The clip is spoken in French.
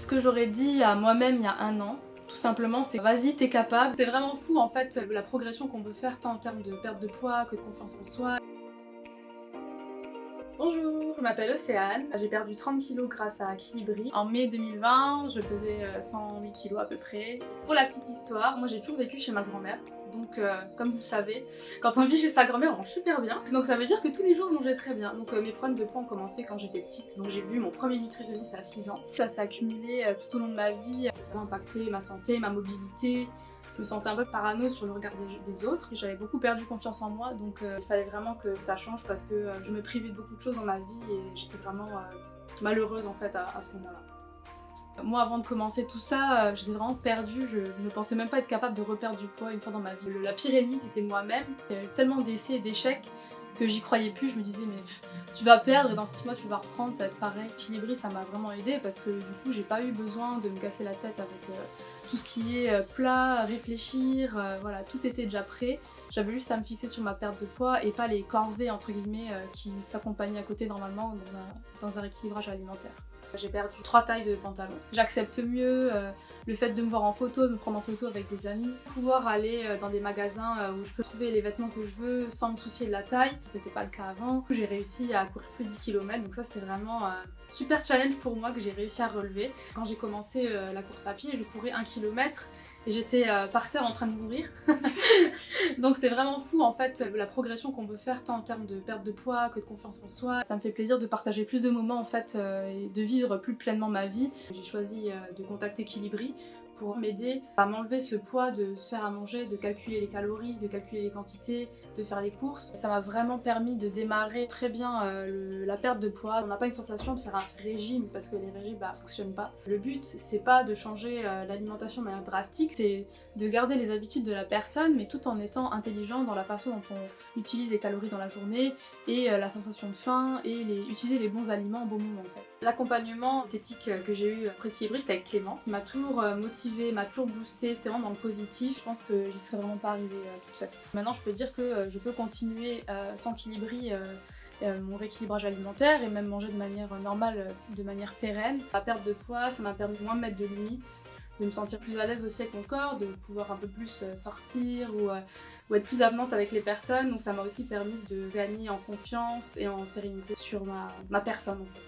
que j'aurais dit à moi-même il y a un an. Tout simplement, c'est vas-y, t'es capable. C'est vraiment fou en fait la progression qu'on peut faire tant en termes de perte de poids que de confiance en soi. Bonjour, je m'appelle Océane, j'ai perdu 30 kg grâce à Kilibri. En mai 2020, je pesais 108 kg à peu près. Pour la petite histoire, moi j'ai toujours vécu chez ma grand-mère, donc comme vous le savez, quand on vit chez sa grand-mère on mange super bien. Donc ça veut dire que tous les jours je mangeais très bien. Donc mes problèmes de poids ont commencé quand j'étais petite, donc j'ai vu mon premier nutritionniste à 6 ans. Ça s'est accumulé tout au long de ma vie, ça a impacté ma santé, ma mobilité. Je me sentais un peu parano sur le regard des autres. J'avais beaucoup perdu confiance en moi, donc il fallait vraiment que ça change parce que je me privais de beaucoup de choses dans ma vie et j'étais vraiment malheureuse en fait à ce moment-là. Moi, avant de commencer tout ça, j'étais vraiment perdue, je ne pensais même pas être capable de reperdre du poids une fois dans ma vie. La pire ennemie, c'était moi-même. Il y avait tellement d'essais et d'échecs que j'y croyais plus, je me disais mais tu vas perdre et dans 6 mois tu vas reprendre, ça va être pareil. Kilibri, ça m'a vraiment aidée parce que du coup j'ai pas eu besoin de me casser la tête avec tout ce qui est plat, réfléchir, voilà, tout était déjà prêt. J'avais juste à me fixer sur ma perte de poids et pas les corvées entre guillemets qui s'accompagnaient à côté normalement dans un rééquilibrage alimentaire. J'ai perdu 3 tailles de pantalon. J'accepte mieux le fait de me voir en photo, de me prendre en photo avec des amis. Pouvoir aller dans des magasins où je peux trouver les vêtements que je veux sans me soucier de la taille. C'était pas le cas avant. J'ai réussi à courir plus de 10 km, donc ça c'était vraiment un super challenge pour moi que j'ai réussi à relever. Quand j'ai commencé la course à pied, je courais 1 km et j'étais par terre en train de mourir. Donc c'est vraiment fou en fait la progression qu'on peut faire tant en termes de perte de poids que de confiance en soi. Ça me fait plaisir de partager plus de moments en fait et de vivre plus pleinement ma vie. J'ai choisi de contacter Kilibri pour m'aider à m'enlever ce poids de se faire à manger, de calculer les calories, de calculer les quantités, de faire les courses. Ça m'a vraiment permis de démarrer très bien la perte de poids. On n'a pas une sensation de faire un régime parce que les régimes fonctionnent pas. Le but c'est pas de changer l'alimentation de manière drastique, c'est de garder les habitudes de la personne mais tout en étant intelligent dans la façon dont on utilise les calories dans la journée et la sensation de faim et utiliser les bons aliments au bon moment en fait. L'accompagnement diététique que j'ai eu après Kilibri, c'était avec Clément. Il m'a toujours motivée, m'a toujours boostée, c'était vraiment dans le positif. Je pense que j'y serais vraiment pas arrivée toute seule. Maintenant je peux dire que je peux continuer sans Kilibri mon rééquilibrage alimentaire et même manger de manière normale, de manière pérenne. La perte de poids, ça m'a permis de moins me mettre de limites, de me sentir plus à l'aise aussi avec mon corps, de pouvoir un peu plus sortir ou être plus avenante avec les personnes. Donc ça m'a aussi permis de gagner en confiance et en sérénité sur ma personne en fait.